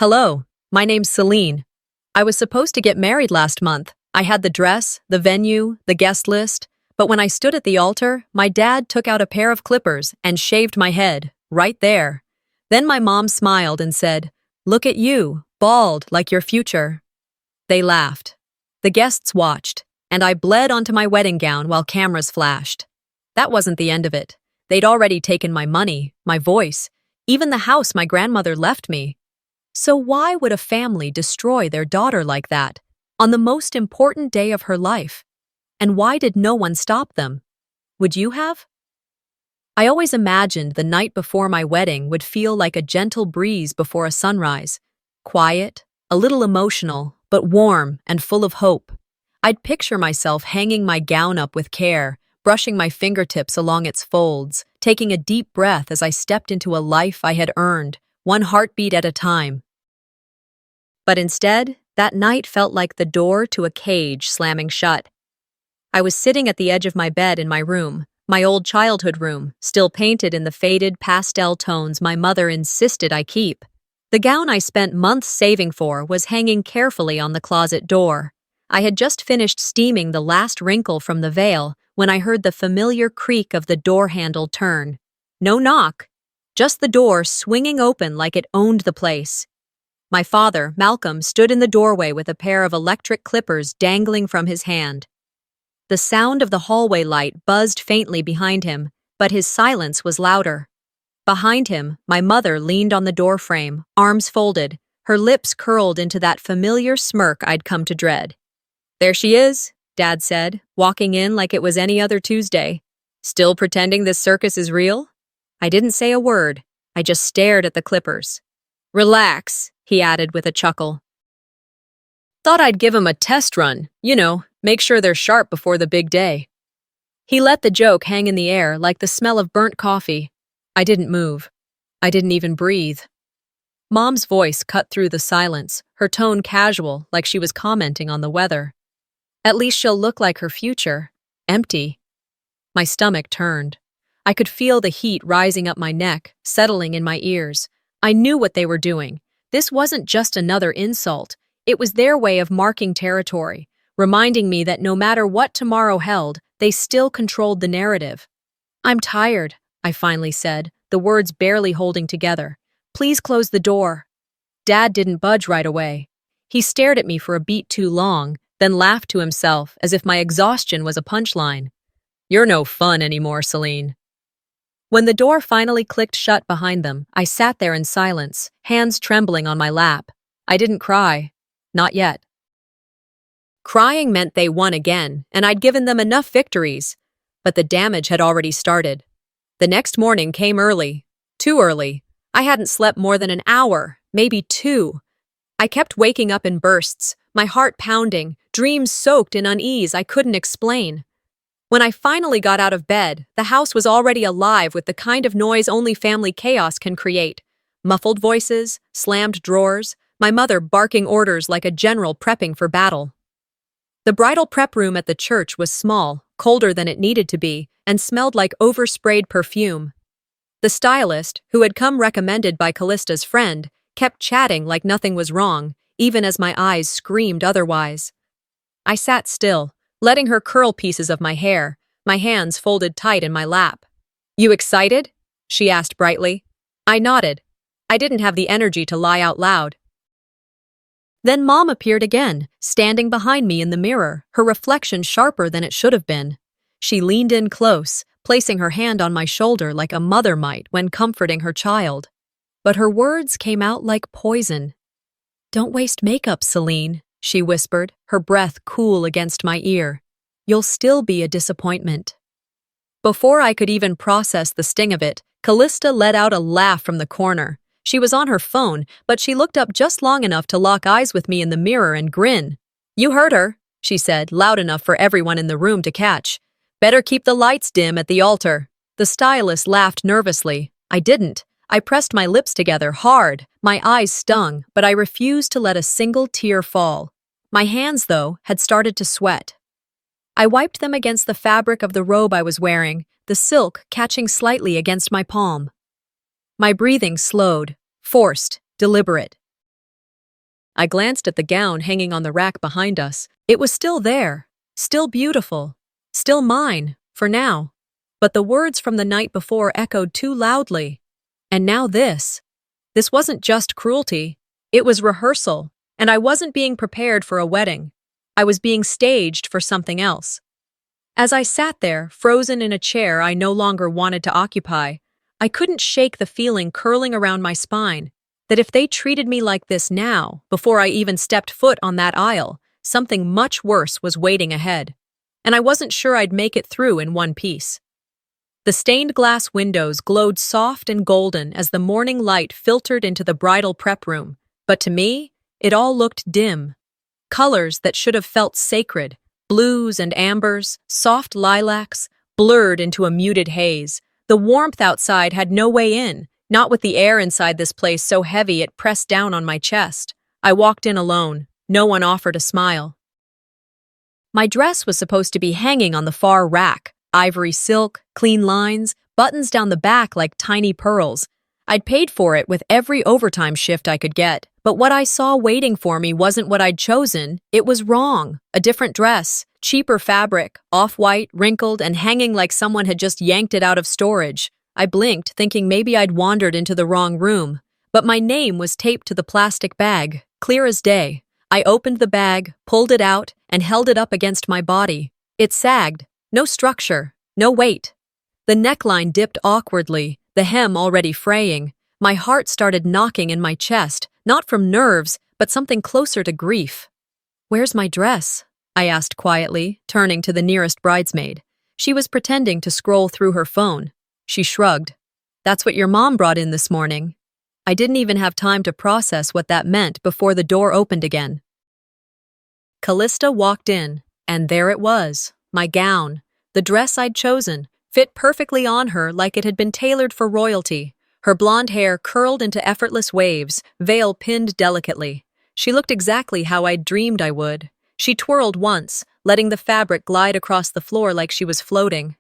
Hello, my name's Selene. I was supposed to get married last month. I had the dress, the venue, the guest list, but when I stood at the altar, my dad took out a pair of clippers and shaved my head, right there. Then my mom smiled and said, "Look at you, bald like your future." They laughed. The guests watched, and I bled onto my wedding gown while cameras flashed. That wasn't the end of it. They'd already taken my money, my voice, even the house my grandmother left me. So why would a family destroy their daughter like that, on the most important day of her life? And why did no one stop them? Would you have? I always imagined the night before my wedding would feel like a gentle breeze before a sunrise. Quiet, a little emotional, but warm and full of hope. I'd picture myself hanging my gown up with care, brushing my fingertips along its folds, taking a deep breath as I stepped into a life I had earned, one heartbeat at a time. But instead, that night felt like the door to a cage slamming shut. I was sitting at the edge of my bed in my room, my old childhood room, still painted in the faded pastel tones my mother insisted I keep. The gown I spent months saving for was hanging carefully on the closet door. I had just finished steaming the last wrinkle from the veil when I heard the familiar creak of the door handle turn. No knock, just the door swinging open like it owned the place. My father, Malcolm, stood in the doorway with a pair of electric clippers dangling from his hand. The sound of the hallway light buzzed faintly behind him, but his silence was louder. Behind him, my mother leaned on the doorframe, arms folded, her lips curled into that familiar smirk I'd come to dread. "There she is," Dad said, walking in like it was any other Tuesday. "Still pretending this circus is real?" I didn't say a word. I just stared at the clippers. "Relax," he added with a chuckle. "Thought I'd give 'em a test run, make sure they're sharp before the big day." He let the joke hang in the air like the smell of burnt coffee. I didn't move. I didn't even breathe. Mom's voice cut through the silence, her tone casual, like she was commenting on the weather. "At least she'll look like her future. Empty." My stomach turned. I could feel the heat rising up my neck, settling in my ears. I knew what they were doing. This wasn't just another insult. It was their way of marking territory, reminding me that no matter what tomorrow held, they still controlled the narrative. "I'm tired," I finally said, the words barely holding together. "Please close the door." Dad didn't budge right away. He stared at me for a beat too long, then laughed to himself as if my exhaustion was a punchline. "You're no fun anymore, Selene." When the door finally clicked shut behind them, I sat there in silence, hands trembling on my lap. I didn't cry. Not yet. Crying meant they won again, and I'd given them enough victories. But the damage had already started. The next morning came early. Too early. I hadn't slept more than an hour, maybe two. I kept waking up in bursts, my heart pounding, dreams soaked in unease I couldn't explain. When I finally got out of bed, the house was already alive with the kind of noise only family chaos can create. Muffled voices, slammed drawers, my mother barking orders like a general prepping for battle. The bridal prep room at the church was small, colder than it needed to be, and smelled like oversprayed perfume. The stylist, who had come recommended by Callista's friend, kept chatting like nothing was wrong, even as my eyes screamed otherwise. I sat still, letting her curl pieces of my hair, my hands folded tight in my lap. "You excited?" she asked brightly. I nodded. I didn't have the energy to lie out loud. Then Mom appeared again, standing behind me in the mirror, her reflection sharper than it should have been. She leaned in close, placing her hand on my shoulder like a mother might when comforting her child. But her words came out like poison. "Don't waste makeup, Selene," she whispered, her breath cool against my ear. "You'll still be a disappointment." Before I could even process the sting of it, Callista let out a laugh from the corner. She was on her phone, but she looked up just long enough to lock eyes with me in the mirror and grin. "You heard her," she said, loud enough for everyone in the room to catch. "Better keep the lights dim at the altar." The stylist laughed nervously. I didn't. I pressed my lips together hard. My eyes stung, but I refused to let a single tear fall. My hands, though, had started to sweat. I wiped them against the fabric of the robe I was wearing, the silk catching slightly against my palm. My breathing slowed, forced, deliberate. I glanced at the gown hanging on the rack behind us. It was still there, still beautiful, still mine, for now. But the words from the night before echoed too loudly. And now this. This wasn't just cruelty. It was rehearsal, and I wasn't being prepared for a wedding. I was being staged for something else. As I sat there, frozen in a chair I no longer wanted to occupy, I couldn't shake the feeling curling around my spine that if they treated me like this now, before I even stepped foot on that aisle, something much worse was waiting ahead. And I wasn't sure I'd make it through in one piece. The stained glass windows glowed soft and golden as the morning light filtered into the bridal prep room, but to me, it all looked dim. Colors that should have felt sacred, blues and ambers, soft lilacs, blurred into a muted haze. The warmth outside had no way in, not with the air inside this place so heavy it pressed down on my chest. I walked in alone. No one offered a smile. My dress was supposed to be hanging on the far rack, ivory silk, clean lines, buttons down the back like tiny pearls. I'd paid for it with every overtime shift I could get, but what I saw waiting for me wasn't what I'd chosen. It was wrong. A different dress, cheaper fabric, off-white, wrinkled, and hanging like someone had just yanked it out of storage. I blinked, thinking maybe I'd wandered into the wrong room. But my name was taped to the plastic bag, clear as day. I opened the bag, pulled it out, and held it up against my body. It sagged. No structure, no weight. The neckline dipped awkwardly, the hem already fraying. My heart started knocking in my chest, not from nerves, but something closer to grief. "Where's my dress?" I asked quietly, turning to the nearest bridesmaid. She was pretending to scroll through her phone. She shrugged. "That's what your mom brought in this morning." I didn't even have time to process what that meant before the door opened again. Callista walked in, and there it was, my gown. The dress I'd chosen, fit perfectly on her like it had been tailored for royalty. Her blonde hair curled into effortless waves, veil pinned delicately. She looked exactly how I'd dreamed I would. She twirled once, letting the fabric glide across the floor like she was floating.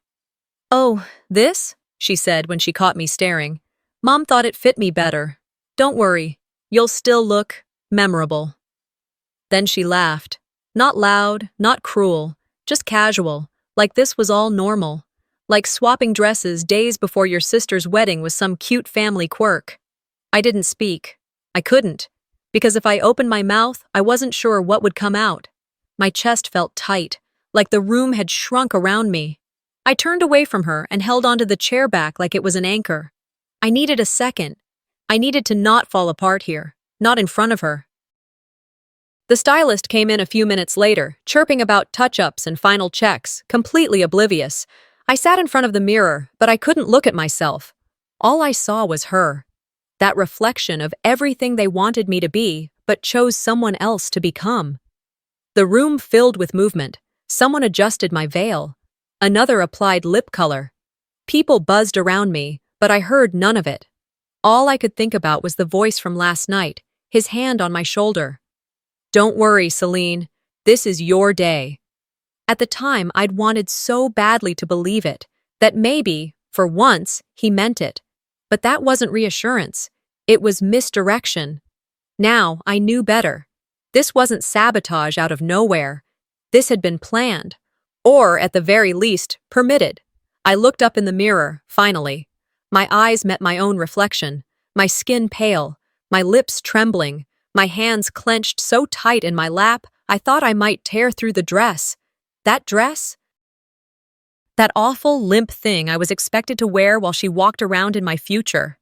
"Oh, this?" she said when she caught me staring. "Mom thought it fit me better. Don't worry, you'll still look memorable." Then she laughed. Not loud, not cruel, just casual, like this was all normal. Like swapping dresses days before your sister's wedding was some cute family quirk. I didn't speak. I couldn't, because if I opened my mouth, I wasn't sure what would come out. My chest felt tight, like the room had shrunk around me. I turned away from her and held onto the chair back like it was an anchor. I needed a second. I needed to not fall apart here, not in front of her. The stylist came in a few minutes later, chirping about touch-ups and final checks, completely oblivious. I sat in front of the mirror, but I couldn't look at myself. All I saw was her. That reflection of everything they wanted me to be, but chose someone else to become. The room filled with movement. Someone adjusted my veil. Another applied lip color. People buzzed around me, but I heard none of it. All I could think about was the voice from last night, his hand on my shoulder. "Don't worry, Selene. This is your day." At the time, I'd wanted so badly to believe it, that maybe, for once, he meant it. But that wasn't reassurance. It was misdirection. Now, I knew better. This wasn't sabotage out of nowhere. This had been planned. Or, at the very least, permitted. I looked up in the mirror, finally. My eyes met my own reflection, my skin pale, my lips trembling, my hands clenched so tight in my lap, I thought I might tear through the dress. That dress? That awful, limp thing I was expected to wear while she walked around in my future.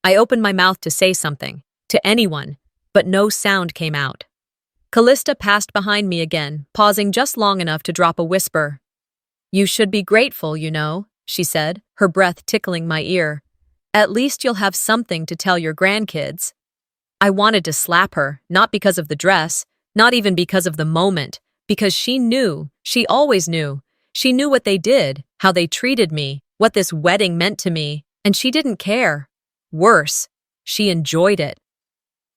I opened my mouth to say something, to anyone, but no sound came out. Callista passed behind me again, pausing just long enough to drop a whisper. "You should be grateful, you know," she said, her breath tickling my ear. "At least you'll have something to tell your grandkids." I wanted to slap her, not because of the dress, not even because of the moment, because she knew, she always knew. She knew what they did, how they treated me, what this wedding meant to me, and she didn't care. Worse, she enjoyed it.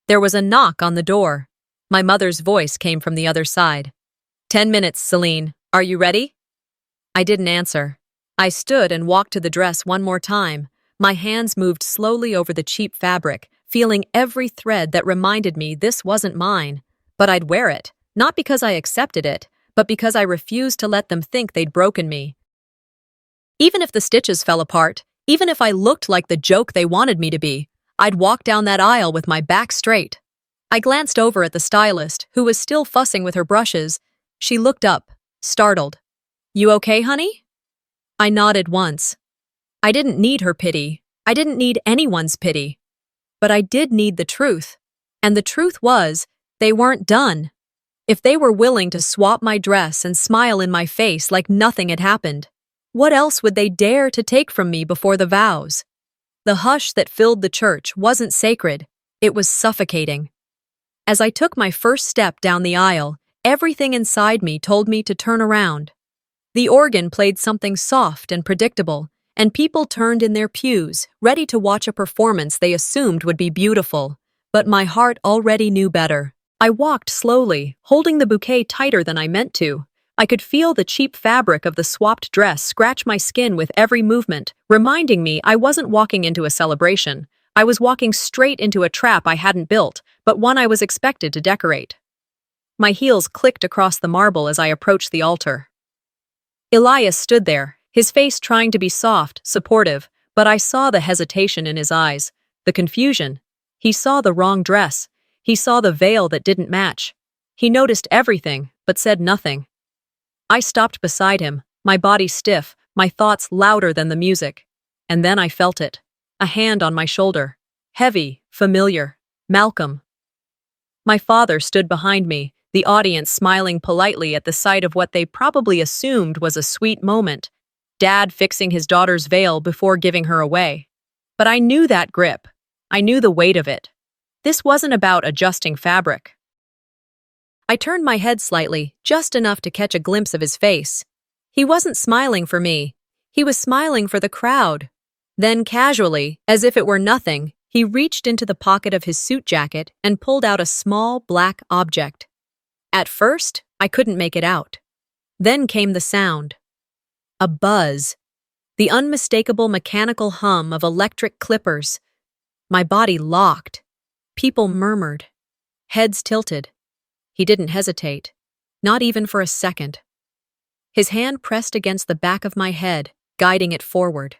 There was a knock on the door. My mother's voice came from the other side. 10 minutes, Selene. Are you ready?" I didn't answer. I stood and walked to the dress one more time. My hands moved slowly over the cheap fabric, feeling every thread that reminded me this wasn't mine. But I'd wear it, not because I accepted it, but because I refused to let them think they'd broken me. Even if the stitches fell apart, even if I looked like the joke they wanted me to be, I'd walk down that aisle with my back straight. I glanced over at the stylist, who was still fussing with her brushes. She looked up, startled. "You okay, honey?" I nodded once. I didn't need her pity. I didn't need anyone's pity. But I did need the truth. And the truth was, they weren't done. If they were willing to swap my dress and smile in my face like nothing had happened, what else would they dare to take from me before the vows? The hush that filled the church wasn't sacred, it was suffocating. As I took my first step down the aisle, everything inside me told me to turn around. The organ played something soft and predictable, and people turned in their pews, ready to watch a performance they assumed would be beautiful. But my heart already knew better. I walked slowly, holding the bouquet tighter than I meant to. I could feel the cheap fabric of the swapped dress scratch my skin with every movement, reminding me I wasn't walking into a celebration. I was walking straight into a trap I hadn't built, but one I was expected to decorate. My heels clicked across the marble as I approached the altar. Elias stood there, his face trying to be soft, supportive, but I saw the hesitation in his eyes, the confusion. He saw the wrong dress. He saw the veil that didn't match. He noticed everything, but said nothing. I stopped beside him, my body stiff, my thoughts louder than the music. And then I felt it. A hand on my shoulder. Heavy, familiar. Malcolm. My father stood behind me, the audience smiling politely at the sight of what they probably assumed was a sweet moment. Dad fixing his daughter's veil before giving her away. But I knew that grip. I knew the weight of it. This wasn't about adjusting fabric. I turned my head slightly, just enough to catch a glimpse of his face. He wasn't smiling for me. He was smiling for the crowd. Then casually, as if it were nothing, he reached into the pocket of his suit jacket and pulled out a small black object. At first, I couldn't make it out. Then came the sound. A buzz. The unmistakable mechanical hum of electric clippers. My body locked. People murmured. Heads tilted. He didn't hesitate, not even for a second. His hand pressed against the back of my head, guiding it forward.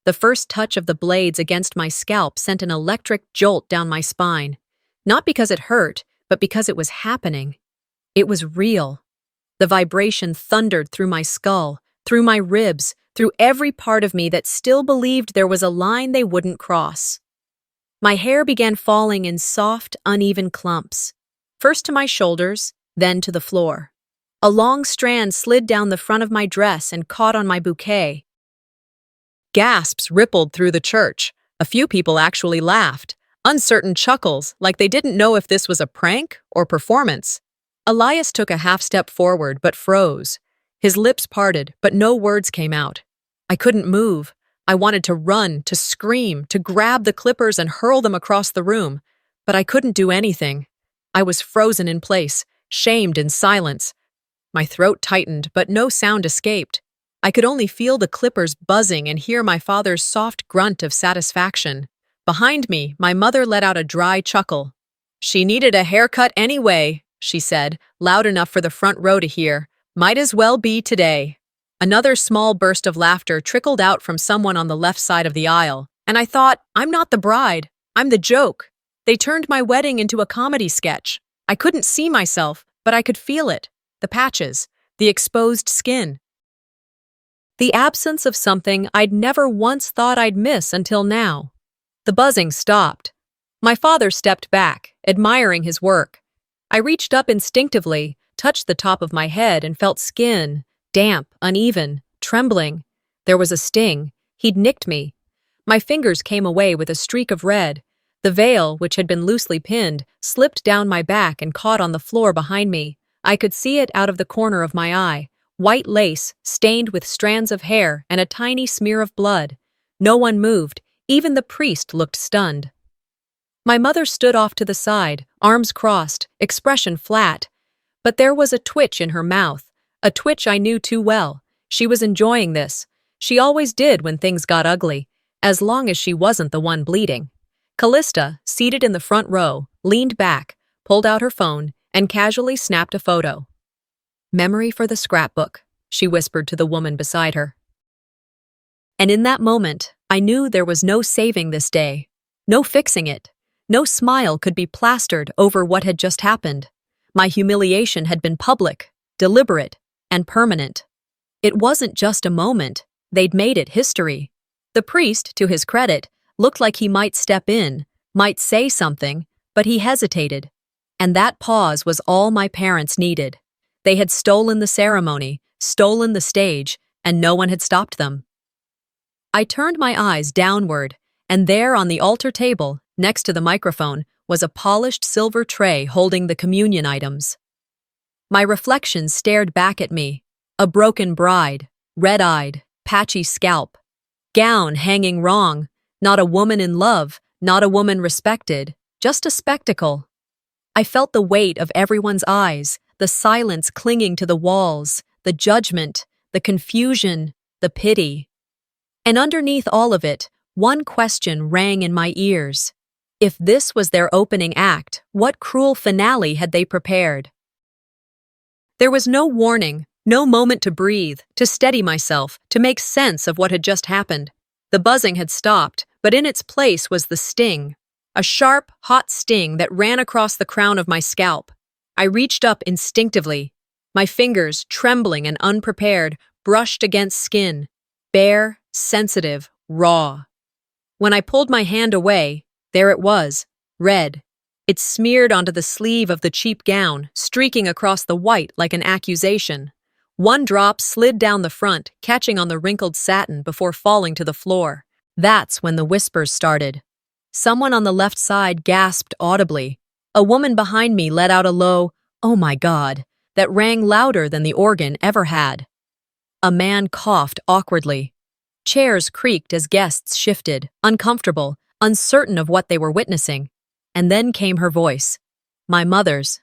The first touch of the blades against my scalp sent an electric jolt down my spine, not because it hurt, but because it was happening. It was real. The vibration thundered through my skull, through my ribs, through every part of me that still believed there was a line they wouldn't cross. My hair began falling in soft, uneven clumps. First to my shoulders, then to the floor. A long strand slid down the front of my dress and caught on my bouquet. Gasps rippled through the church. A few people actually laughed, uncertain chuckles like they didn't know if this was a prank or performance. Elias took a half step forward but froze. His lips parted, but no words came out. I couldn't move. I wanted to run, to scream, to grab the clippers and hurl them across the room, but I couldn't do anything. I was frozen in place, shamed in silence. My throat tightened, but no sound escaped. I could only feel the clippers buzzing and hear my father's soft grunt of satisfaction. Behind me, my mother let out a dry chuckle. "She needed a haircut anyway," she said, loud enough for the front row to hear. "Might as well be today." Another small burst of laughter trickled out from someone on the left side of the aisle, and I thought, I'm not the bride, I'm the joke. They turned my wedding into a comedy sketch. I couldn't see myself, but I could feel it. The patches, the exposed skin. The absence of something I'd never once thought I'd miss until now. The buzzing stopped. My father stepped back, admiring his work. I reached up instinctively, touched the top of my head and felt skin, damp, uneven, trembling. There was a sting. He'd nicked me. My fingers came away with a streak of red. The veil, which had been loosely pinned, slipped down my back and caught on the floor behind me. I could see it out of the corner of my eye. White lace, stained with strands of hair and a tiny smear of blood. No one moved. Even the priest looked stunned. My mother stood off to the side, arms crossed, expression flat. But there was a twitch in her mouth, a twitch I knew too well. She was enjoying this. She always did when things got ugly, as long as she wasn't the one bleeding. Callista, seated in the front row, leaned back, pulled out her phone, and casually snapped a photo. "Memory for the scrapbook," she whispered to the woman beside her. And in that moment, I knew there was no saving this day, no fixing it. No smile could be plastered over what had just happened. My humiliation had been public, deliberate, and permanent. It wasn't just a moment, they'd made it history. The priest, to his credit, looked like he might step in, might say something, but he hesitated. And that pause was all my parents needed. They had stolen the ceremony, stolen the stage, and no one had stopped them. I turned my eyes downward, and there on the altar table, next to the microphone, was a polished silver tray holding the communion items. My reflection stared back at me, a broken bride, red-eyed, patchy scalp, gown hanging wrong, not a woman in love, not a woman respected, just a spectacle. I felt the weight of everyone's eyes, the silence clinging to the walls, the judgment, the confusion, the pity. And underneath all of it, one question rang in my ears. If this was their opening act, what cruel finale had they prepared? There was no warning, no moment to breathe, to steady myself, to make sense of what had just happened. The buzzing had stopped, but in its place was the sting. A sharp, hot sting that ran across the crown of my scalp. I reached up instinctively. My fingers, trembling and unprepared, brushed against skin. Bare, sensitive, raw. When I pulled my hand away, there it was, red. It smeared onto the sleeve of the cheap gown, streaking across the white like an accusation. One drop slid down the front, catching on the wrinkled satin before falling to the floor. That's when the whispers started. Someone on the left side gasped audibly. A woman behind me let out a low, "Oh my God," that rang louder than the organ ever had. A man coughed awkwardly. Chairs creaked as guests shifted, uncomfortable, uncertain of what they were witnessing. And then came her voice. My mother's.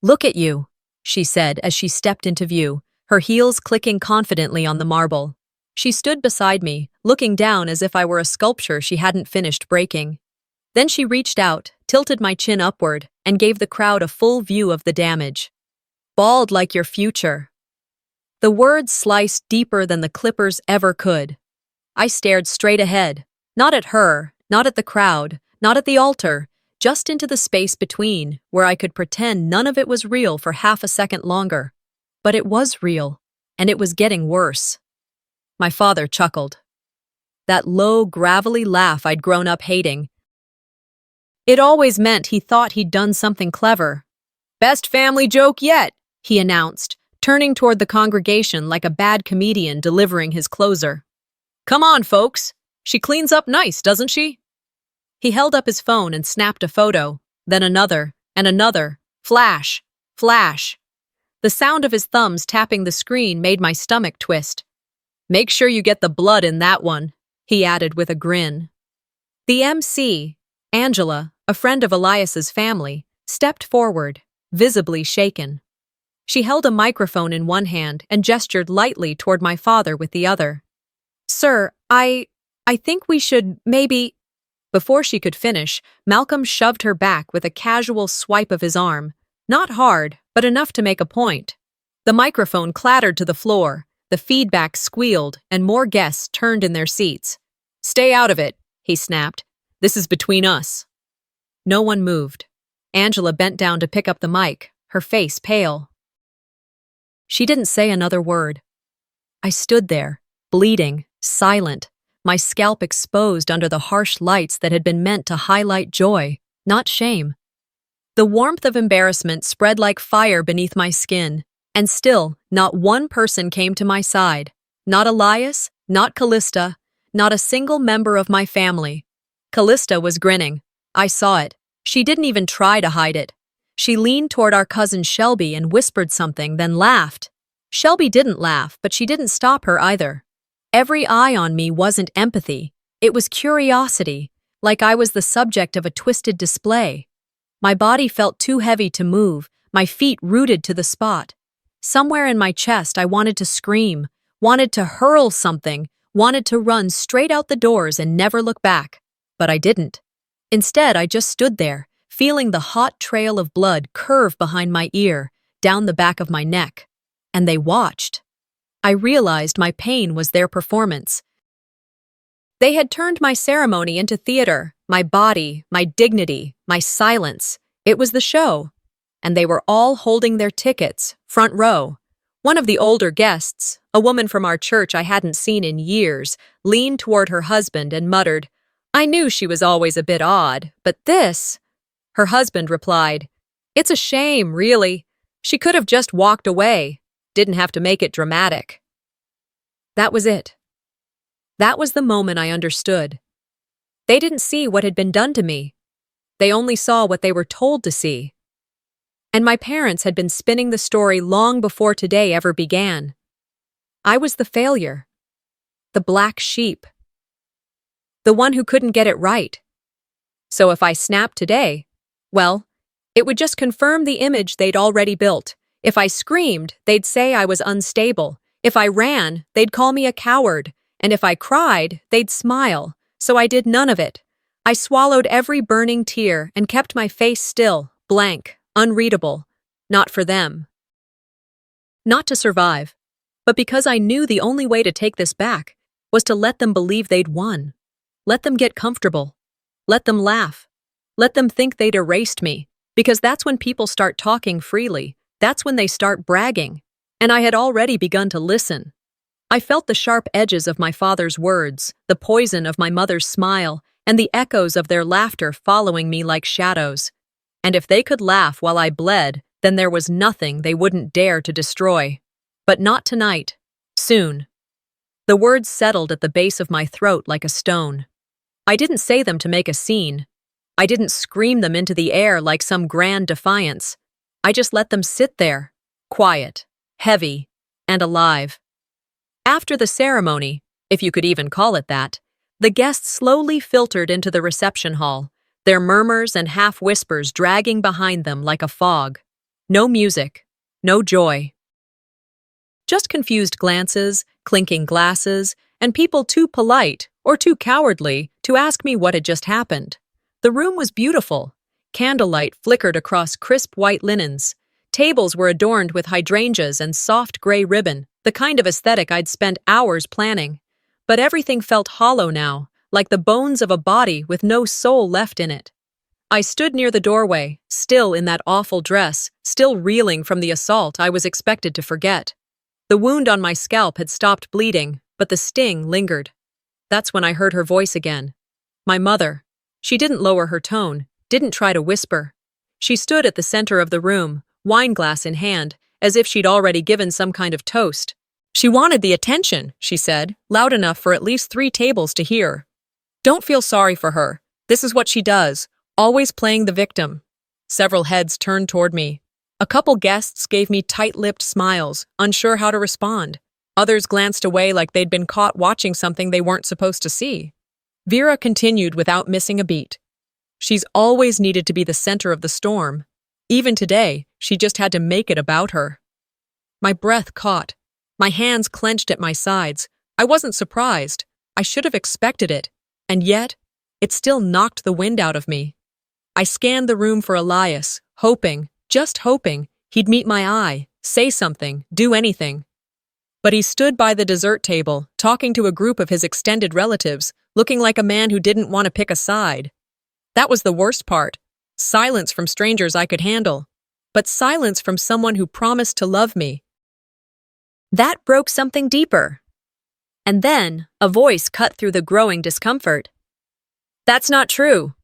"Look at you," she said as she stepped into view, her heels clicking confidently on the marble. She stood beside me, looking down as if I were a sculpture she hadn't finished breaking. Then she reached out, tilted my chin upward, and gave the crowd a full view of the damage. "Bald like your future." The words sliced deeper than the clippers ever could. I stared straight ahead, not at her, not at the crowd, not at the altar, just into the space between, where I could pretend none of it was real for half a second longer. But it was real, and it was getting worse. My father chuckled. That low, gravelly laugh I'd grown up hating. It always meant he thought he'd done something clever. "Best family joke yet," he announced, turning toward the congregation like a bad comedian delivering his closer. "Come on, folks. She cleans up nice, doesn't she?" He held up his phone and snapped a photo, then another, and another. Flash, flash. The sound of his thumbs tapping the screen made my stomach twist. "Make sure you get the blood in that one," he added with a grin. The MC, Angela, a friend of Elias's family, stepped forward, visibly shaken. She held a microphone in one hand and gestured lightly toward my father with the other. "Sir, I think we should maybe—" Before she could finish, Malcolm shoved her back with a casual swipe of his arm. Not hard, but enough to make a point. The microphone clattered to the floor, the feedback squealed, and more guests turned in their seats. "Stay out of it," he snapped. "This is between us." No one moved. Angela bent down to pick up the mic, her face pale. She didn't say another word. I stood there, bleeding, silent, my scalp exposed under the harsh lights that had been meant to highlight joy, not shame. The warmth of embarrassment spread like fire beneath my skin, and still, not one person came to my side. Not Elias, not Callista, not a single member of my family. Callista was grinning. I saw it. She didn't even try to hide it. She leaned toward our cousin Shelby and whispered something, then laughed. Shelby didn't laugh, but she didn't stop her either. Every eye on me wasn't empathy. It was curiosity, like I was the subject of a twisted display. My body felt too heavy to move, my feet rooted to the spot. Somewhere in my chest I wanted to scream, wanted to hurl something, wanted to run straight out the doors and never look back. But I didn't. Instead, I just stood there, feeling the hot trail of blood curve behind my ear, down the back of my neck. And they watched. I realized my pain was their performance. They had turned my ceremony into theater, my body, my dignity, my silence. It was the show. And they were all holding their tickets, front row. One of the older guests, a woman from our church I hadn't seen in years, leaned toward her husband and muttered, "I knew she was always a bit odd, but this—" Her husband replied, "It's a shame, really. She could have just walked away. Didn't have to make it dramatic." That was it. That was the moment I understood. They didn't see what had been done to me. They only saw what they were told to see. And my parents had been spinning the story long before today ever began. I was the failure, the black sheep, the one who couldn't get it right. So if I snapped today, well, it would just confirm the image they'd already built. If I screamed, they'd say I was unstable. If I ran, they'd call me a coward. And if I cried, they'd smile. So I did none of it. I swallowed every burning tear and kept my face still, blank, unreadable. Not for them. Not to survive, but because I knew the only way to take this back was to let them believe they'd won. Let them get comfortable. Let them laugh. Let them think they'd erased me, because that's when people start talking freely. That's when they start bragging. And I had already begun to listen. I felt the sharp edges of my father's words, the poison of my mother's smile, and the echoes of their laughter following me like shadows. And if they could laugh while I bled, then there was nothing they wouldn't dare to destroy. But not tonight. Soon. The words settled at the base of my throat like a stone. I didn't say them to make a scene. I didn't scream them into the air like some grand defiance. I just let them sit there, quiet, heavy, and alive. After the ceremony, if you could even call it that, the guests slowly filtered into the reception hall, their murmurs and half-whispers dragging behind them like a fog. No music, no joy. Just confused glances, clinking glasses, and people too polite or too cowardly to ask me what had just happened. The room was beautiful. Candlelight flickered across crisp white linens. Tables were adorned with hydrangeas and soft gray ribbon, the kind of aesthetic I'd spent hours planning. But everything felt hollow now, like the bones of a body with no soul left in it. I stood near the doorway, still in that awful dress, still reeling from the assault I was expected to forget. The wound on my scalp had stopped bleeding, but the sting lingered. That's when I heard her voice again. My mother. She didn't lower her tone, didn't try to whisper. She stood at the center of the room, wineglass in hand, as if she'd already given some kind of toast. She wanted the attention, she said, loud enough for at least 3 tables to hear. Don't feel sorry for her. This is what she does, always playing the victim. Several heads turned toward me. A couple guests gave me tight-lipped smiles, unsure how to respond. Others glanced away like they'd been caught watching something they weren't supposed to see. Vera continued without missing a beat. She's always needed to be the center of the storm. Even today, she just had to make it about her. My breath caught. My hands clenched at my sides. I wasn't surprised. I should have expected it. And yet, it still knocked the wind out of me. I scanned the room for Elias, hoping, just hoping, he'd meet my eye, say something, do anything. But he stood by the dessert table, talking to a group of his extended relatives, looking like a man who didn't want to pick a side. That was the worst part. Silence from strangers I could handle. But silence from someone who promised to love me. That broke something deeper. And then, a voice cut through the growing discomfort. That's not true.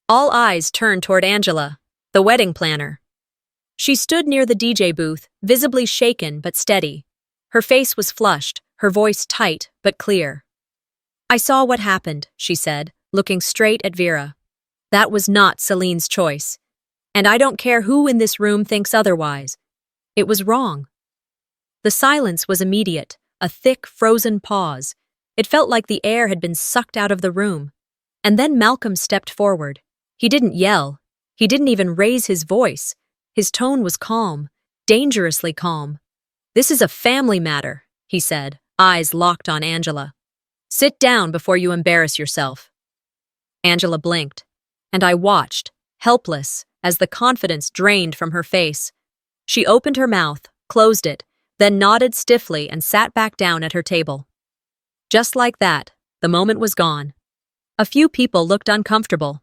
All eyes turned toward Angela, the wedding planner. She stood near the DJ booth, visibly shaken but steady. Her face was flushed, her voice tight but clear. I saw what happened, she said, looking straight at Vera. That was not Selene's choice. And I don't care who in this room thinks otherwise. It was wrong. The silence was immediate, a thick, frozen pause. It felt like the air had been sucked out of the room. And then Malcolm stepped forward. He didn't yell. He didn't even raise his voice. His tone was calm, dangerously calm. This is a family matter, he said, eyes locked on Angela. Sit down before you embarrass yourself. Angela blinked. and I watched, helpless, as the confidence drained from her face. She opened her mouth, closed it, then nodded stiffly and sat back down at her table. Just like that, the moment was gone. A few people looked uncomfortable.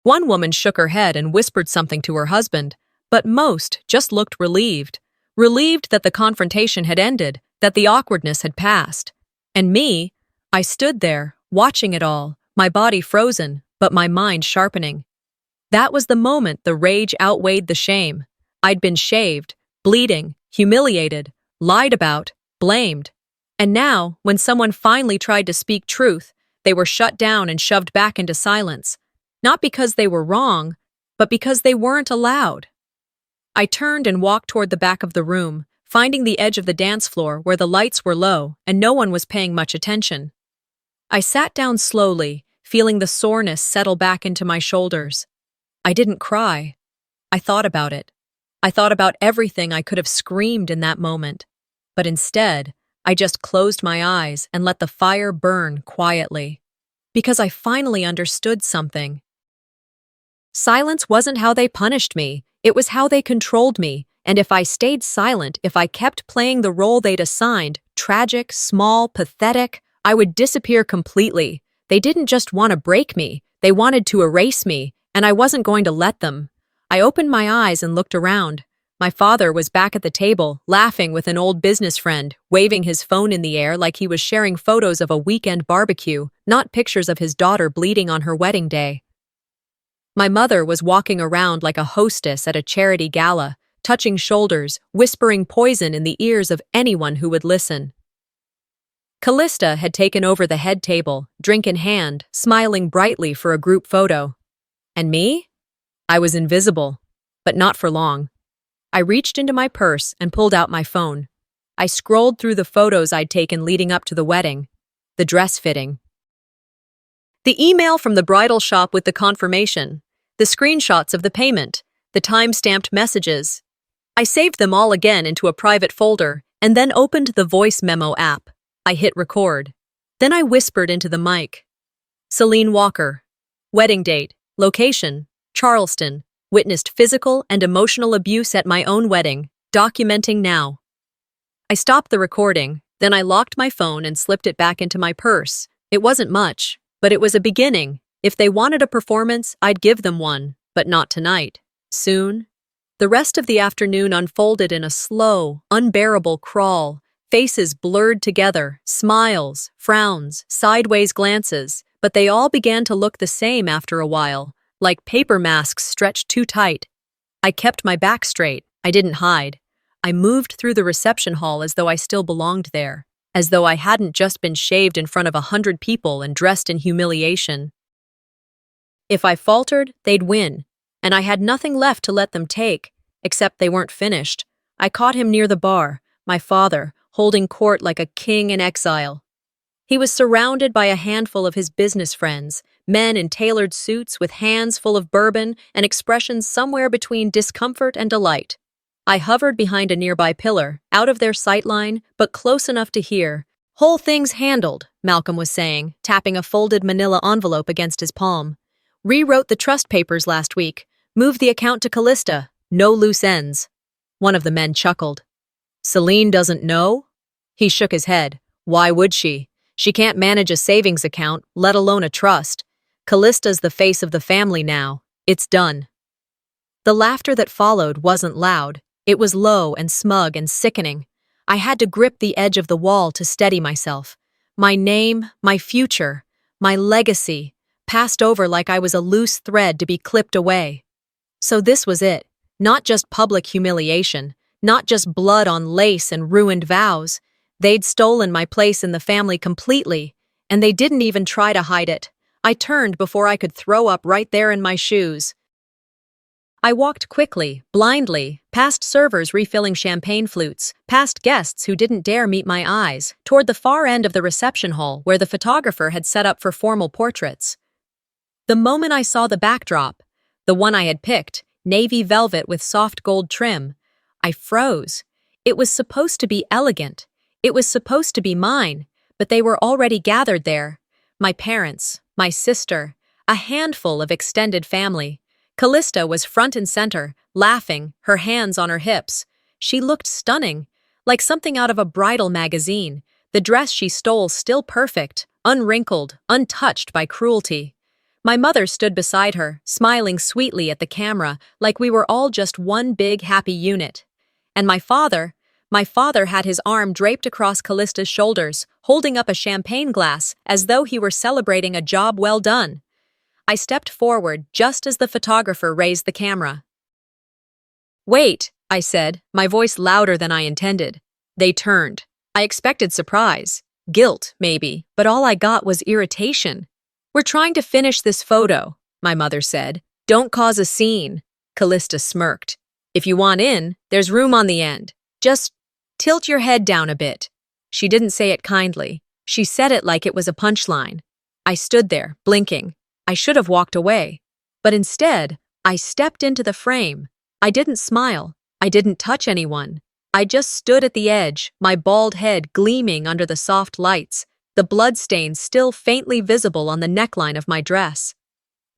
One woman shook her head and whispered something to her husband, but most just looked relieved. Relieved that the confrontation had ended, that the awkwardness had passed. And me, I stood there, watching it all, my body frozen, but my mind sharpening. That was the moment the rage outweighed the shame. I'd been shaved, bleeding, humiliated, lied about, blamed. And now, when someone finally tried to speak truth, they were shut down and shoved back into silence. Not because they were wrong, but because they weren't allowed. I turned and walked toward the back of the room, finding the edge of the dance floor where the lights were low and no one was paying much attention. I sat down slowly, feeling the soreness settle back into my shoulders. I didn't cry. I thought about it. I thought about everything I could have screamed in that moment. But instead, I just closed my eyes and let the fire burn quietly. Because I finally understood something. Silence wasn't how they punished me. It was how they controlled me, and if I stayed silent, if I kept playing the role they'd assigned, tragic, small, pathetic, I would disappear completely. They didn't just want to break me, they wanted to erase me, and I wasn't going to let them. I opened my eyes and looked around. My father was back at the table, laughing with an old business friend, waving his phone in the air like he was sharing photos of a weekend barbecue, not pictures of his daughter bleeding on her wedding day. My mother was walking around like a hostess at a charity gala, touching shoulders, whispering poison in the ears of anyone who would listen. Callista had taken over the head table, drink in hand, smiling brightly for a group photo. And me? I was invisible, but not for long. I reached into my purse and pulled out my phone. I scrolled through the photos I'd taken leading up to the wedding, the dress fitting, the email from the bridal shop with the confirmation, the screenshots of the payment, the time-stamped messages. I saved them all again into a private folder and then opened the voice memo app. I hit record. Then I whispered into the mic. Selene Walker. Wedding date. Location. Charleston. Witnessed physical and emotional abuse at my own wedding. Documenting now. I stopped the recording, then I locked my phone and slipped it back into my purse. It wasn't much, but it was a beginning. If they wanted a performance, I'd give them one, but not tonight. Soon. The rest of the afternoon unfolded in a slow, unbearable crawl. Faces blurred together, smiles, frowns, sideways glances, but they all began to look the same after a while, like paper masks stretched too tight. I kept my back straight. I didn't hide. I moved through the reception hall as though I still belonged there, as though I hadn't just been shaved in front of 100 people and dressed in humiliation. If I faltered, they'd win, and I had nothing left to let them take, except they weren't finished. I caught him near the bar, my father, holding court like a king in exile. He was surrounded by a handful of his business friends, men in tailored suits with hands full of bourbon and expressions somewhere between discomfort and delight. I hovered behind a nearby pillar, out of their sightline, but close enough to hear. "Whole thing's handled," Malcolm was saying, tapping a folded manila envelope against his palm. "Rewrote the trust papers last week. Moved the account to Callista. No loose ends." One of the men chuckled. "Selene doesn't know?" He shook his head. "Why would she? She can't manage a savings account, let alone a trust. Callista's the face of the family now. It's done." The laughter that followed wasn't loud. It was low and smug and sickening. I had to grip the edge of the wall to steady myself. My name, my future, my legacy, passed over like I was a loose thread to be clipped away. So this was it. Not just public humiliation, not just blood on lace and ruined vows. They'd stolen my place in the family completely, and they didn't even try to hide it. I turned before I could throw up right there in my shoes. I walked quickly, blindly, past servers refilling champagne flutes, past guests who didn't dare meet my eyes, toward the far end of the reception hall where the photographer had set up for formal portraits. The moment I saw the backdrop, the one I had picked, navy velvet with soft gold trim, I froze. It was supposed to be elegant. It was supposed to be mine, but they were already gathered there. My parents, my sister, a handful of extended family. Callista was front and center, laughing, her hands on her hips. She looked stunning, like something out of a bridal magazine, the dress she stole still perfect, unwrinkled, untouched by cruelty. My mother stood beside her, smiling sweetly at the camera, like we were all just one big happy unit. And my father had his arm draped across Callista's shoulders, holding up a champagne glass as though he were celebrating a job well done. I stepped forward just as the photographer raised the camera. "Wait," I said, my voice louder than I intended. They turned. I expected surprise, guilt, maybe, but all I got was irritation. "We're trying to finish this photo," my mother said. "Don't cause a scene." Callista smirked. "If you want in, there's room on the end. Just tilt your head down a bit." She didn't say it kindly. She said it like it was a punchline. I stood there, blinking. I should have walked away. But instead, I stepped into the frame. I didn't smile. I didn't touch anyone. I just stood at the edge, my bald head gleaming under the soft lights, the bloodstains still faintly visible on the neckline of my dress.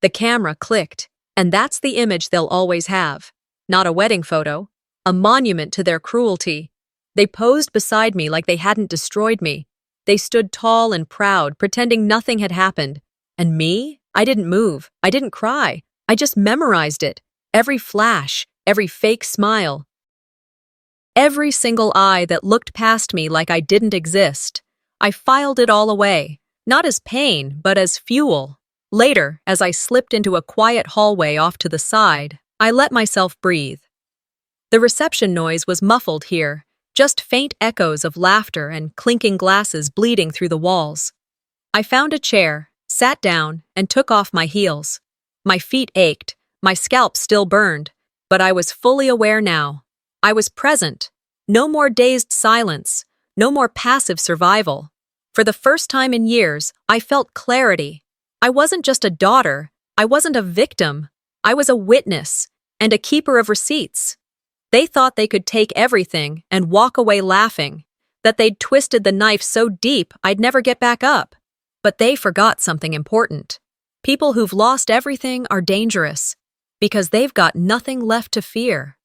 The camera clicked, and that's the image they'll always have. Not a wedding photo, a monument to their cruelty. They posed beside me like they hadn't destroyed me. They stood tall and proud, pretending nothing had happened. And me? I didn't move. I didn't cry. I just memorized it. Every flash, every fake smile. Every single eye that looked past me like I didn't exist. I filed it all away, not as pain, but as fuel. Later, as I slipped into a quiet hallway off to the side, I let myself breathe. The reception noise was muffled here, just faint echoes of laughter and clinking glasses bleeding through the walls. I found a chair, sat down, and took off my heels. My feet ached, my scalp still burned, but I was fully aware now. I was present. No more dazed silence, no more passive survival. For the first time in years, I felt clarity. I wasn't just a daughter, I wasn't a victim. I was a witness, and a keeper of receipts. They thought they could take everything and walk away laughing, that they'd twisted the knife so deep I'd never get back up. But they forgot something important. People who've lost everything are dangerous, because they've got nothing left to fear.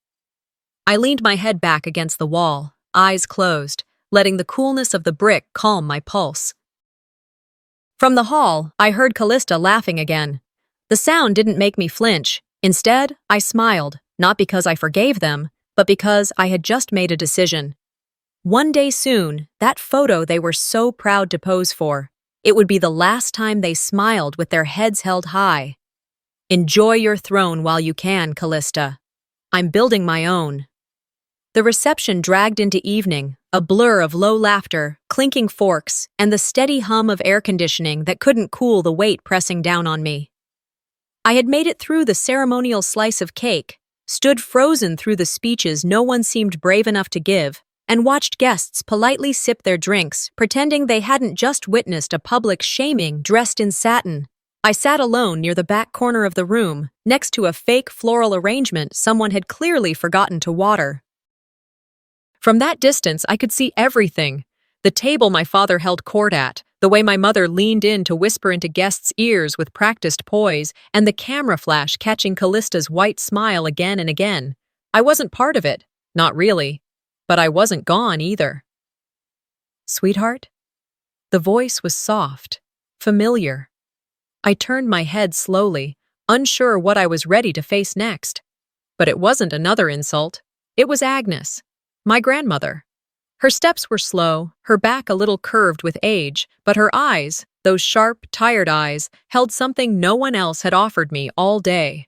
I leaned my head back against the wall, eyes closed, letting the coolness of the brick calm my pulse. From the hall, I heard Callista laughing again. The sound didn't make me flinch. Instead, I smiled, not because I forgave them, but because I had just made a decision. One day soon, that photo they were so proud to pose for, it would be the last time they smiled with their heads held high. Enjoy your throne while you can, Callista. I'm building my own. The reception dragged into evening, a blur of low laughter, clinking forks, and the steady hum of air conditioning that couldn't cool the weight pressing down on me. I had made it through the ceremonial slice of cake, stood frozen through the speeches no one seemed brave enough to give, and watched guests politely sip their drinks, pretending they hadn't just witnessed a public shaming dressed in satin. I sat alone near the back corner of the room, next to a fake floral arrangement someone had clearly forgotten to water. From that distance, I could see everything. The table my father held court at, the way my mother leaned in to whisper into guests' ears with practiced poise, and the camera flash catching Callista's white smile again and again. I wasn't part of it, not really, but I wasn't gone either. "Sweetheart?" The voice was soft, familiar. I turned my head slowly, unsure what I was ready to face next. But it wasn't another insult. It was Agnes, my grandmother. Her steps were slow, her back a little curved with age, but her eyes, those sharp, tired eyes, held something no one else had offered me all day.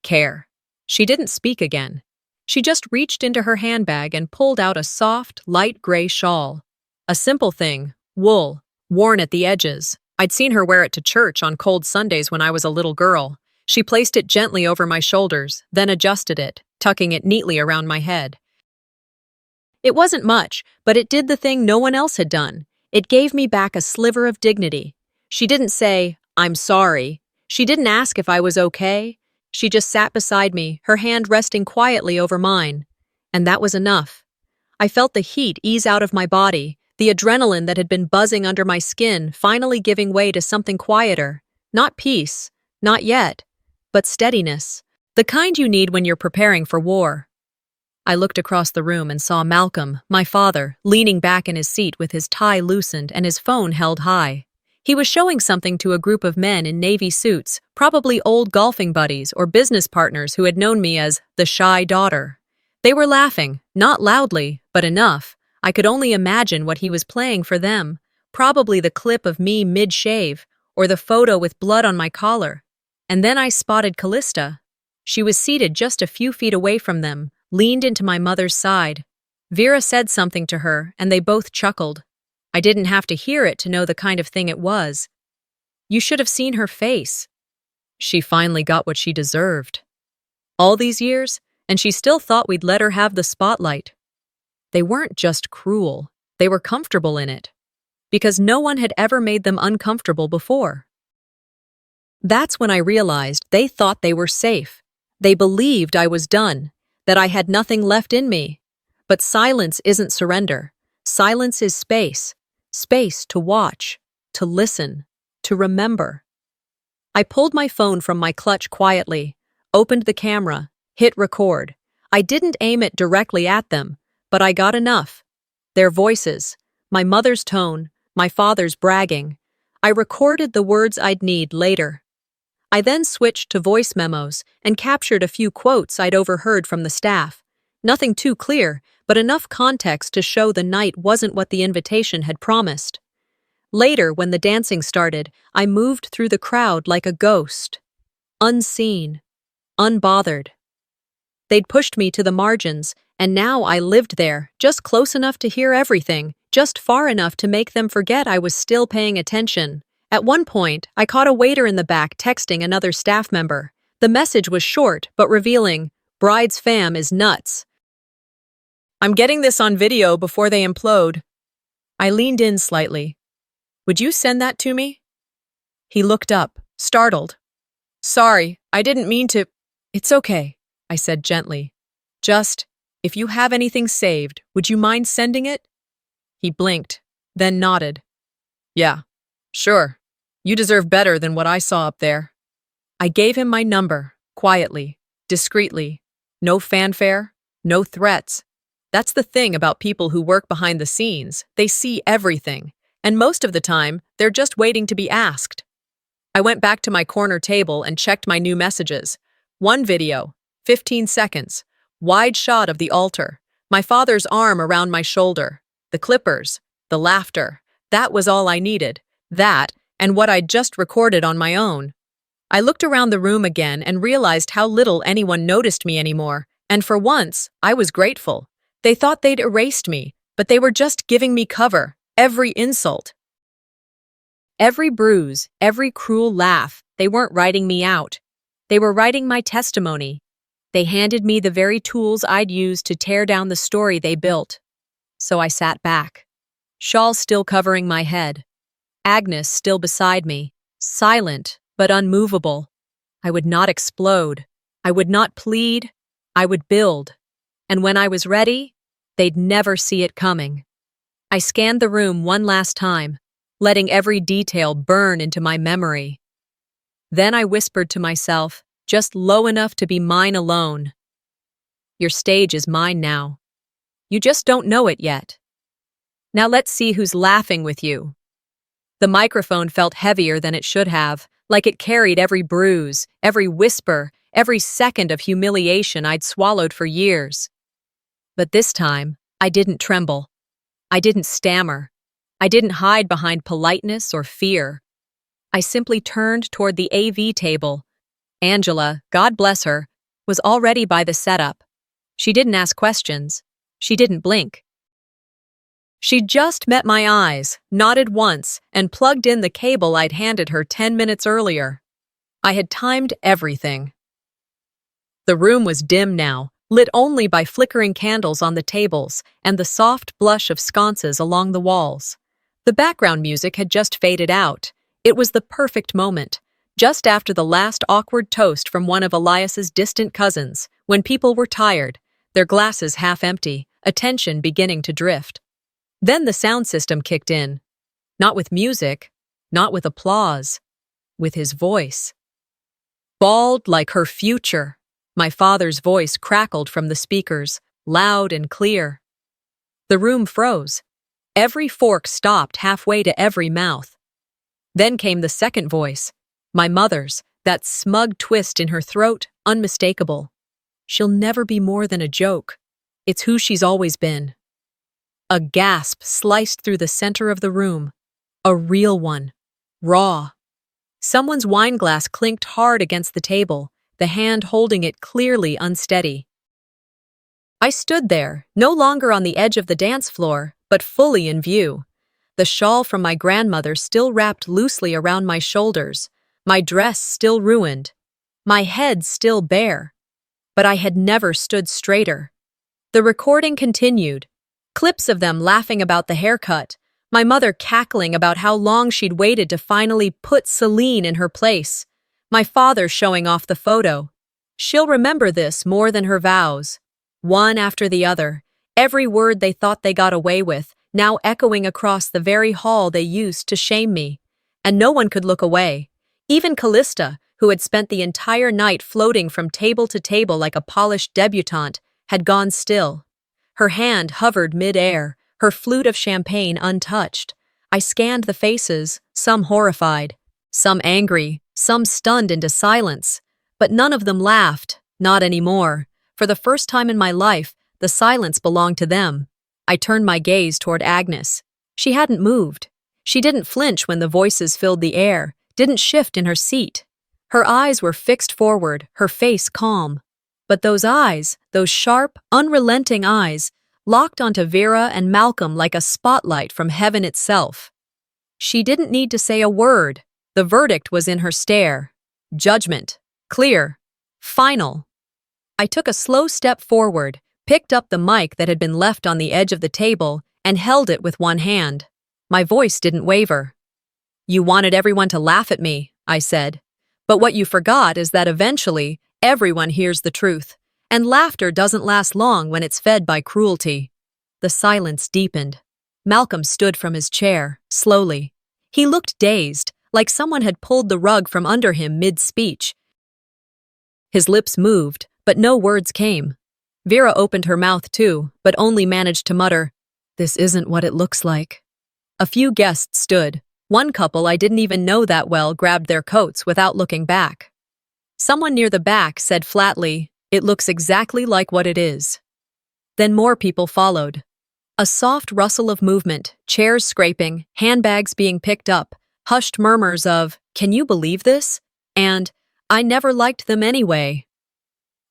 Care. She didn't speak again. She just reached into her handbag and pulled out a soft, light gray shawl. A simple thing, wool, worn at the edges. I'd seen her wear it to church on cold Sundays when I was a little girl. She placed it gently over my shoulders, then adjusted it, tucking it neatly around my head. It wasn't much, but it did the thing no one else had done. It gave me back a sliver of dignity. She didn't say, "I'm sorry." She didn't ask if I was okay. She just sat beside me, her hand resting quietly over mine. And that was enough. I felt the heat ease out of my body, the adrenaline that had been buzzing under my skin finally giving way to something quieter. Not peace, Not yet, but steadiness. The kind you need when you're preparing for war. I looked across the room and saw Malcolm, my father, leaning back in his seat with his tie loosened and his phone held high. He was showing something to a group of men in navy suits, probably old golfing buddies or business partners who had known me as the shy daughter. They were laughing, not loudly, but enough. I could only imagine what he was playing for them. Probably the clip of me mid-shave, or the photo with blood on my collar. And then I spotted Callista. She was seated just a few feet away from them, leaned into my mother's side. Vera said something to her, and they both chuckled. I didn't have to hear it to know the kind of thing it was. You should have seen her face. She finally got what she deserved. All these years, and she still thought we'd let her have the spotlight. They weren't just cruel, they were comfortable in it. Because no one had ever made them uncomfortable before. That's when I realized they thought they were safe. They believed I was done, that I had nothing left in me. But silence isn't surrender. Silence is space. Space to watch, to listen, to remember. I pulled my phone from my clutch quietly, opened the camera, hit record. I didn't aim it directly at them, but I got enough. Their voices, my mother's tone, my father's bragging. I recorded the words I'd need later. I then switched to voice memos and captured a few quotes I'd overheard from the staff. Nothing too clear, but enough context to show the night wasn't what the invitation had promised. Later, when the dancing started, I moved through the crowd like a ghost. Unseen. Unbothered. They'd pushed me to the margins, and now I lived there, just close enough to hear everything, just far enough to make them forget I was still paying attention. At one point, I caught a waiter in the back texting another staff member. The message was short, but revealing, "Bride's fam is nuts. I'm getting this on video before they implode." I leaned in slightly. "Would you send that to me?" He looked up, startled. "Sorry, I didn't mean to." "It's okay," I said gently. "Just, if you have anything saved, would you mind sending it?" He blinked, then nodded. "Yeah, sure. You deserve better than what I saw up there." I gave him my number, quietly, discreetly. No fanfare, no threats. That's the thing about people who work behind the scenes. They see everything, and most of the time, they're just waiting to be asked. I went back to my corner table and checked my new messages. One video, 15 seconds, wide shot of the altar, my father's arm around my shoulder, the clippers, the laughter. That was all I needed. That, and what I'd just recorded on my own. I looked around the room again and realized how little anyone noticed me anymore, and for once, I was grateful. They thought they'd erased me, but they were just giving me cover, every insult. Every bruise, every cruel laugh, they weren't writing me out. They were writing my testimony. They handed me the very tools I'd use to tear down the story they built. So I sat back, shawl still covering my head, Agnes still beside me, silent but unmovable. I would not explode. I would not plead. I would build. And when I was ready, they'd never see it coming. I scanned the room one last time, letting every detail burn into my memory. Then I whispered to myself, just low enough to be mine alone. Your stage is mine now. You just don't know it yet. Now let's see who's laughing with you. The microphone felt heavier than it should have, like it carried every bruise, every whisper, every second of humiliation I'd swallowed for years. But this time, I didn't tremble. I didn't stammer. I didn't hide behind politeness or fear. I simply turned toward the AV table. Angela, God bless her, was already by the setup. She didn't ask questions. She didn't blink. She just met my eyes, nodded once, and plugged in the cable I'd handed her 10 minutes earlier. I had timed everything. The room was dim now, lit only by flickering candles on the tables and the soft blush of sconces along the walls. The background music had just faded out. It was the perfect moment, just after the last awkward toast from one of Elias's distant cousins, when people were tired, their glasses half empty, attention beginning to drift. Then the sound system kicked in. Not with music, not with applause, with his voice. bald like her future. My father's voice crackled from the speakers, loud and clear. The room froze. Every fork stopped halfway to every mouth. Then came the second voice, my mother's, that smug twist in her throat, unmistakable. She'll never be more than a joke. It's who she's always been. A gasp sliced through the center of the room. A real one. Raw. Someone's wine glass clinked hard against the table, the hand holding it clearly unsteady. I stood there, no longer on the edge of the dance floor, but fully in view. The shawl from my grandmother still wrapped loosely around my shoulders, my dress still ruined, my head still bare. But I had never stood straighter. The recording continued, clips of them laughing about the haircut, my mother cackling about how long she'd waited to finally put Selene in her place, my father showing off the photo. She'll remember this more than her vows. One after the other, every word they thought they got away with, now echoing across the very hall they used to shame me. And no one could look away. Even Callista, who had spent the entire night floating from table to table like a polished debutante, had gone still. Her hand hovered mid-air, her flute of champagne untouched. I scanned the faces, some horrified, some angry, some stunned into silence. But none of them laughed, not anymore. For the first time in my life, the silence belonged to them. I turned my gaze toward Agnes. She hadn't moved. She didn't flinch when the voices filled the air, didn't shift in her seat. Her eyes were fixed forward, her face calm. But those eyes, those sharp, unrelenting eyes, locked onto Vera and Malcolm like a spotlight from heaven itself. She didn't need to say a word. The verdict was in her stare. Judgment. Clear. Final. I took a slow step forward, picked up the mic that had been left on the edge of the table, and held it with one hand. My voice didn't waver. "You wanted everyone to laugh at me," I said. "But what you forgot is that eventually, everyone hears the truth, and laughter doesn't last long when it's fed by cruelty." The silence deepened. Malcolm stood from his chair, slowly. He looked dazed, like someone had pulled the rug from under him mid-speech. His lips moved, but no words came. Vera opened her mouth too, but only managed to mutter, "This isn't what it looks like." A few guests stood. One couple I didn't even know that well grabbed their coats without looking back. Someone near the back said flatly, "It looks exactly like what it is." Then more people followed. A soft rustle of movement, chairs scraping, handbags being picked up, hushed murmurs of, "Can you believe this?" and, "I never liked them anyway."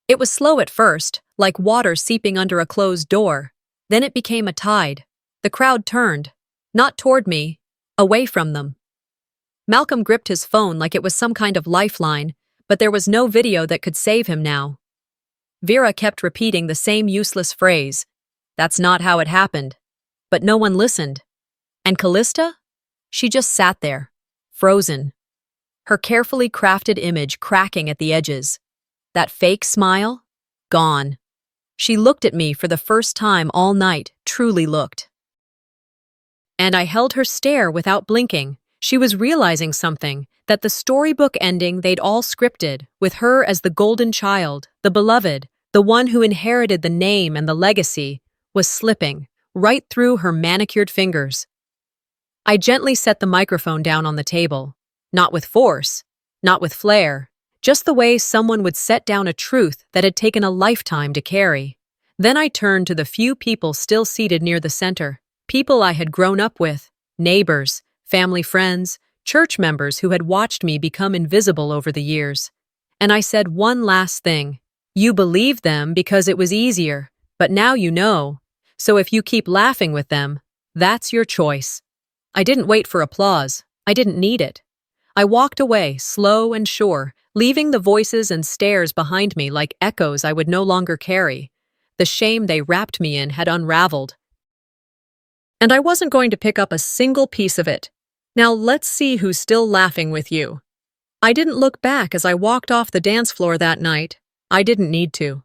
It was slow at first, like water seeping under a closed door. Then it became a tide. The crowd turned, not toward me, away from them. Malcolm gripped his phone like it was some kind of lifeline, but there was no video that could save him now. Vera kept repeating the same useless phrase, "That's not how it happened." But no one listened. And Callista? She just sat there, frozen. Her carefully crafted image cracking at the edges. That fake smile? Gone. She looked at me for the first time all night, truly looked. And I held her stare without blinking. She was realizing something, that the storybook ending they'd all scripted, with her as the golden child, the beloved, the one who inherited the name and the legacy, was slipping right through her manicured fingers. I gently set the microphone down on the table. Not with force, not with flair, just the way someone would set down a truth that had taken a lifetime to carry. Then I turned to the few people still seated near the center, people I had grown up with, neighbors, family friends, church members who had watched me become invisible over the years. And I said one last thing. You believed them because it was easier, but now you know. So if you keep laughing with them, that's your choice. I didn't wait for applause. I didn't need it. I walked away, slow and sure, leaving the voices and stares behind me like echoes I would no longer carry. The shame they wrapped me in had unraveled. And I wasn't going to pick up a single piece of it. Now let's see who's still laughing with you. I didn't look back as I walked off the dance floor that night. I didn't need to.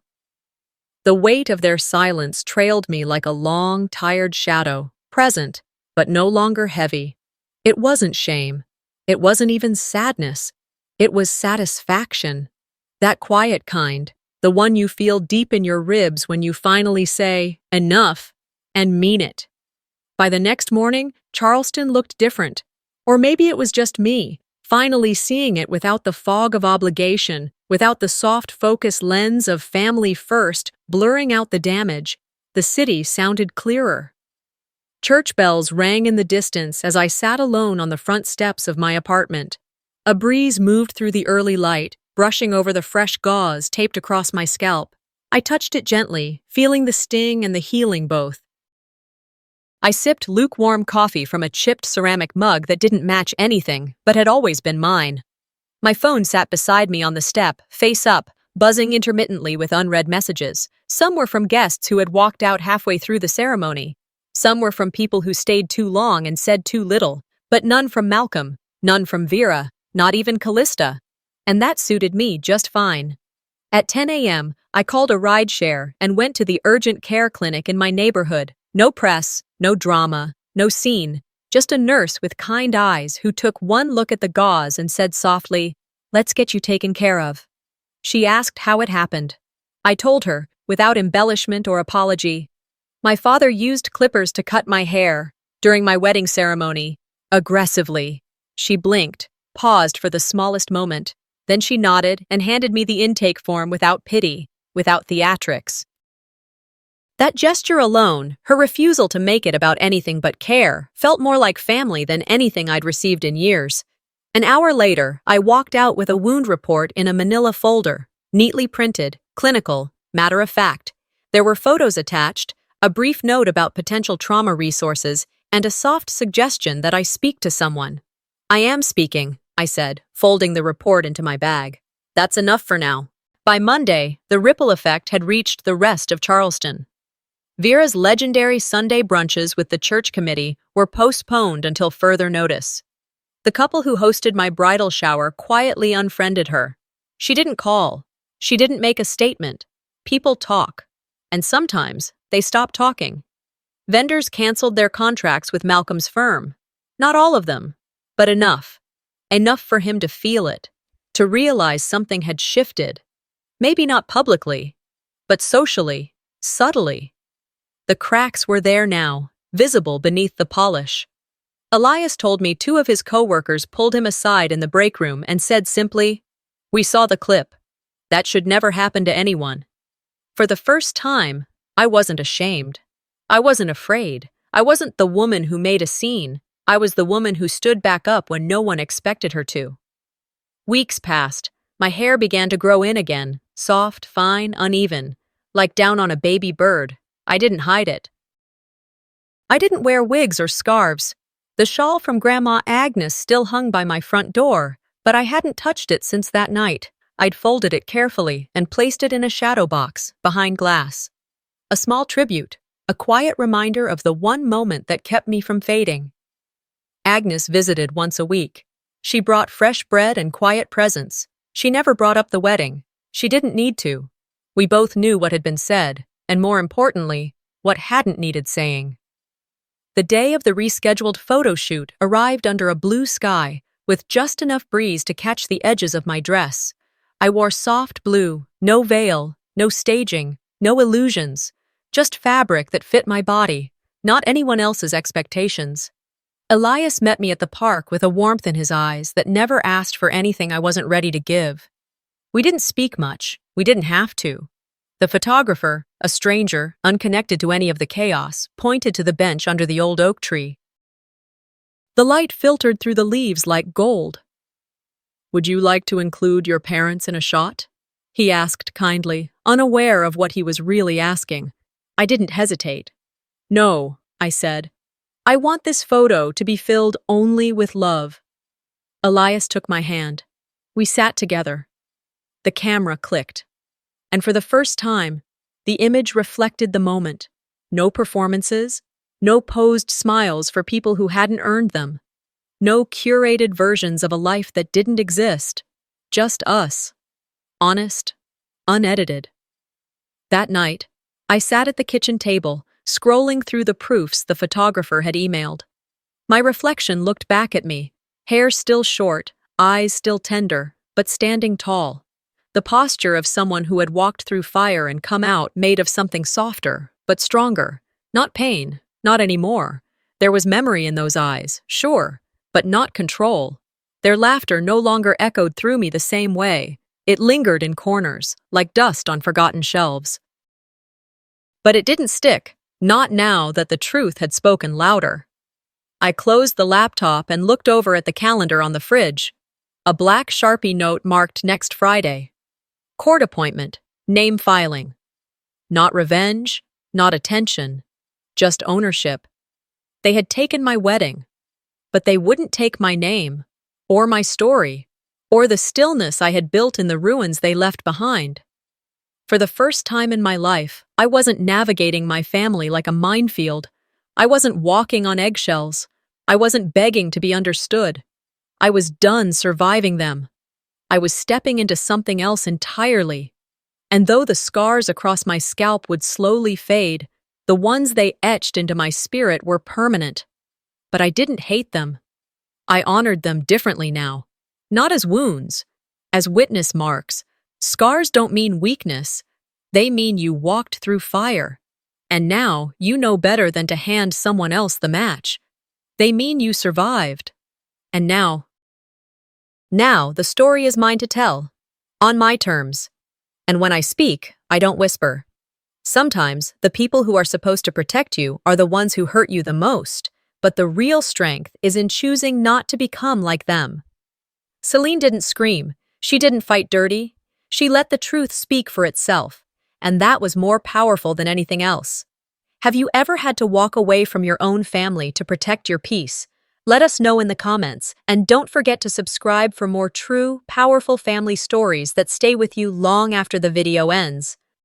The weight of their silence trailed me like a long, tired shadow, present, but no longer heavy. It wasn't shame. It wasn't even sadness. It was satisfaction. That quiet kind, the one you feel deep in your ribs when you finally say, enough, and mean it. By the next morning, Charleston looked different. Or maybe it was just me, finally seeing it without the fog of obligation, without the soft focus lens of family first, blurring out the damage. The city sounded clearer. Church bells rang in the distance as I sat alone on the front steps of my apartment. A breeze moved through the early light, brushing over the fresh gauze taped across my scalp. I touched it gently, feeling the sting and the healing both. I sipped lukewarm coffee from a chipped ceramic mug that didn't match anything, but had always been mine. My phone sat beside me on the step, face up, buzzing intermittently with unread messages. Some were from guests who had walked out halfway through the ceremony. Some were from people who stayed too long and said too little, but none from Malcolm, none from Vera, not even Callista. And that suited me just fine. At 10 a.m., I called a rideshare and went to the urgent care clinic in my neighborhood. No press, no drama, no scene, just a nurse with kind eyes who took one look at the gauze and said softly, "Let's get you taken care of." She asked how it happened. I told her, without embellishment or apology. My father used clippers to cut my hair during my wedding ceremony, aggressively. She blinked, paused for the smallest moment. Then she nodded and handed me the intake form without pity, without theatrics. That gesture alone, her refusal to make it about anything but care, felt more like family than anything I'd received in years. An hour later, I walked out with a wound report in a manila folder, neatly printed, clinical, matter of fact. There were photos attached, a brief note about potential trauma resources, and a soft suggestion that I speak to someone. "I am speaking," I said, folding the report into my bag. "That's enough for now." By Monday, the ripple effect had reached the rest of Charleston. Vera's legendary Sunday brunches with the church committee were postponed until further notice. The couple who hosted my bridal shower quietly unfriended her. She didn't call. She didn't make a statement. People talk. And sometimes, they stop talking. Vendors canceled their contracts with Malcolm's firm. Not all of them, but enough. Enough for him to feel it, to realize something had shifted. Maybe not publicly, but socially, subtly. The cracks were there now, visible beneath the polish. Elias told me 2 of his co-workers pulled him aside in the break room and said simply, "We saw the clip. That should never happen to anyone." For the first time, I wasn't ashamed. I wasn't afraid. I wasn't the woman who made a scene. I was the woman who stood back up when no one expected her to. Weeks passed. My hair began to grow in again, soft, fine, uneven, like down on a baby bird. I didn't hide it. I didn't wear wigs or scarves. The shawl from Grandma Agnes still hung by my front door, but I hadn't touched it since that night. I'd folded it carefully and placed it in a shadow box, behind glass. A small tribute, a quiet reminder of the one moment that kept me from fading. Agnes visited once a week. She brought fresh bread and quiet presents. She never brought up the wedding. She didn't need to. We both knew what had been said, and more importantly, what hadn't needed saying. The day of the rescheduled photo shoot arrived under a blue sky, with just enough breeze to catch the edges of my dress. I wore soft blue, no veil, no staging, no illusions, just fabric that fit my body, not anyone else's expectations. Elias met me at the park with a warmth in his eyes that never asked for anything I wasn't ready to give. We didn't speak much. We didn't have to. The photographer, a stranger, unconnected to any of the chaos, pointed to the bench under the old oak tree. The light filtered through the leaves like gold. "Would you like to include your parents in a shot?" he asked kindly, unaware of what he was really asking. I didn't hesitate. "No," I said. "I want this photo to be filled only with love." Elias took my hand. We sat together. The camera clicked. And for the first time, the image reflected the moment. No performances, no posed smiles for people who hadn't earned them. No curated versions of a life that didn't exist. Just us. Honest, unedited. That night, I sat at the kitchen table, scrolling through the proofs the photographer had emailed. My reflection looked back at me, hair still short, eyes still tender, but standing tall. the posture of someone who had walked through fire and come out made of something softer, but stronger. Not pain, not anymore. There was memory in those eyes, sure, but not control. Their laughter no longer echoed through me the same way. It lingered in corners, like dust on forgotten shelves. But it didn't stick, not now that the truth had spoken louder. I closed the laptop and looked over at the calendar on the fridge. A black Sharpie note marked next Friday. Court appointment, name filing. Not revenge, not attention, just ownership. They had taken my wedding, but they wouldn't take my name, or my story, or the stillness I had built in the ruins they left behind. For the first time in my life, I wasn't navigating my family like a minefield. I wasn't walking on eggshells. I wasn't begging to be understood. I was done surviving them. I was stepping into something else entirely. And though the scars across my scalp would slowly fade, the ones they etched into my spirit were permanent. But I didn't hate them. I honored them differently now. Not as wounds, as witness marks. Scars don't mean weakness. They mean you walked through fire. And now you know better than to hand someone else the match. They mean you survived. And now the story is mine to tell. On my terms. And when I speak, I don't whisper. Sometimes, the people who are supposed to protect you are the ones who hurt you the most, but the real strength is in choosing not to become like them. Selene didn't scream. She didn't fight dirty. She let the truth speak for itself, and that was more powerful than anything else. Have you ever had to walk away from your own family to protect your peace? Let us know in the comments, and don't forget to subscribe for more true, powerful family stories that stay with you long after the video ends.